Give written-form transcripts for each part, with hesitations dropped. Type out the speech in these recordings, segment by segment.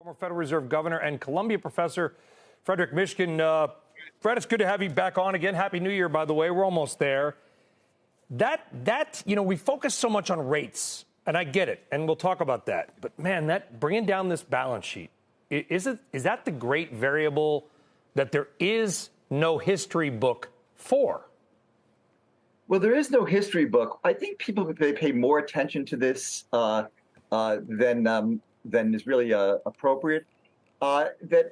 Former Federal Reserve Governor and Columbia professor Frederic Mishkin. Fred, it's good to have you back on again. Happy New Year, by the way. We're almost there. We focus so much on rates, and I get it, and we'll talk about that. But man, that bringing down this balance sheet, is that the great variable that there is no history book for? Well, there is no history book. I think people pay more attention to this than is really appropriate. That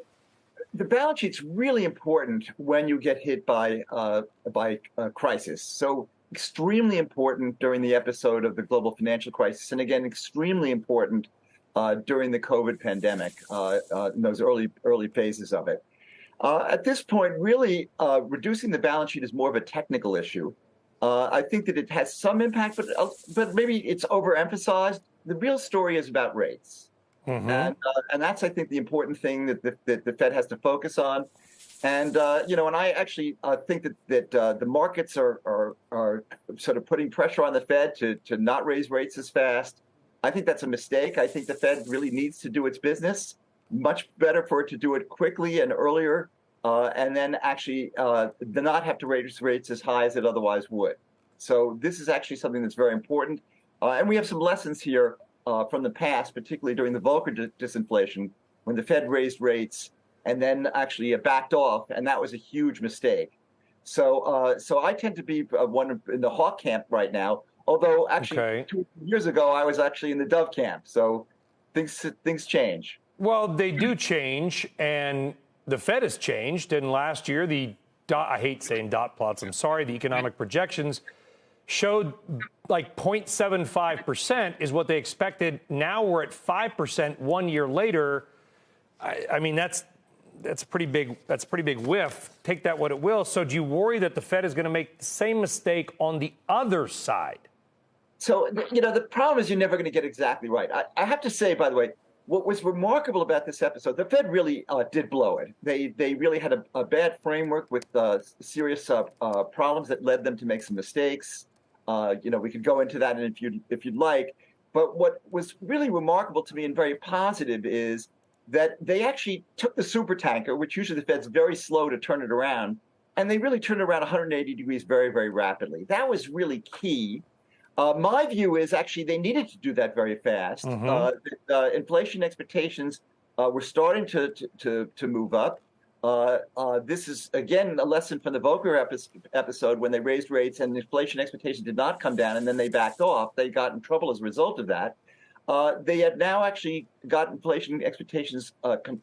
the balance sheet's really important when you get hit by a crisis. So extremely important during the episode of the global financial crisis, and again, extremely important during the COVID pandemic, in those early phases of it. At this point, really, reducing the balance sheet is more of a technical issue. I think that it has some impact, but maybe it's overemphasized. The real story is about rates. Mm-hmm. And that's, I think, the important thing that the Fed has to focus on. And, and I actually think that the markets are sort of putting pressure on the Fed to not raise rates as fast. I think that's a mistake. I think the Fed really needs to do its business. Much better for it to do it quickly and earlier, and then actually not have to raise rates as high as it otherwise would. So this is actually something that's very important. And we have some lessons here from the past, particularly during the Volcker disinflation, when the Fed raised rates and then actually backed off, and that was a huge mistake. So I tend to be one in the hawk camp right now, although actually 2 years ago I was actually in the dove camp. So things change. Well, they do change, and the Fed has changed. And last year, I hate saying dot plots, I'm sorry, the economic projections showed like 0.75% is what they expected. Now we're at 5% 1 year later. I mean, that's a pretty big whiff. Take that what it will. So do you worry that the Fed is going to make the same mistake on the other side? So, the problem is you're never going to get exactly right. I have to say, by the way, what was remarkable about this episode, the Fed really did blow it. They really had a bad framework with serious problems that led them to make some mistakes. We could go into that if you'd like. But what was really remarkable to me and very positive is that they actually took the supertanker, which usually the Fed's very slow to turn it around, and they really turned it around 180 degrees very, very rapidly. That was really key. My view is actually they needed to do that very fast. Mm-hmm. Inflation expectations were starting to move up. This is, again, a lesson from the Volcker episode when they raised rates and inflation expectations did not come down and then they backed off. They got in trouble as a result of that. They have now actually got inflation expectations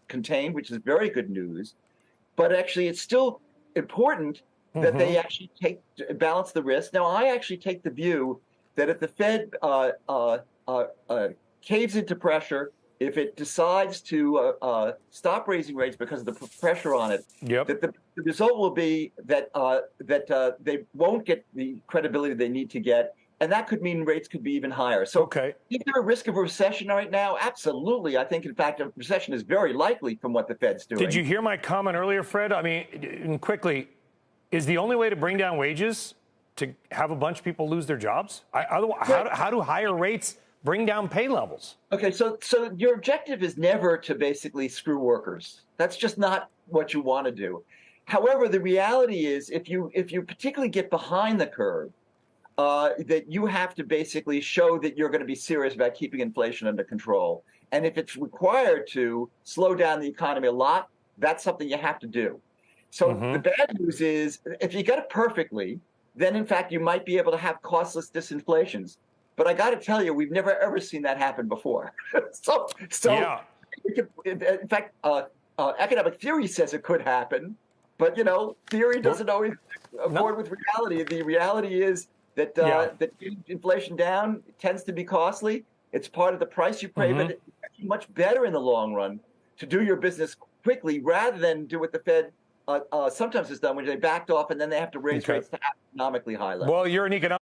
contained, which is very good news. But actually, it's still important that mm-hmm. they actually balance the risk. Now, I actually take the view that if the Fed caves into pressure, if it decides to stop raising rates because of the pressure on it, that the result will be that they won't get the credibility they need to get, and that could mean rates could be even higher. So, is there a risk of a recession right now? Absolutely. I think, in fact, a recession is very likely from what the Fed's doing. Did you hear my comment earlier, Fred? I mean, quickly, is the only way to bring down wages to have a bunch of people lose their jobs? How do higher rates bring down pay levels? Okay, so your objective is never to basically screw workers. That's just not what you want to do. However, the reality is if you particularly get behind the curve, that you have to basically show that you're going to be serious about keeping inflation under control. And if it's required to slow down the economy a lot, that's something you have to do. So mm-hmm. the bad news is if you get it perfectly, then in fact you might be able to have costless disinflations. But I got to tell you, we've never ever seen that happen before. so yeah. In fact, economic theory says it could happen, but theory doesn't always accord with reality. The reality is that that inflation down tends to be costly. It's part of the price you pay, mm-hmm. but it's actually much better in the long run to do your business quickly rather than do what the Fed sometimes has done when they backed off and then they have to raise rates to astronomically high levels. Well, you're an economist.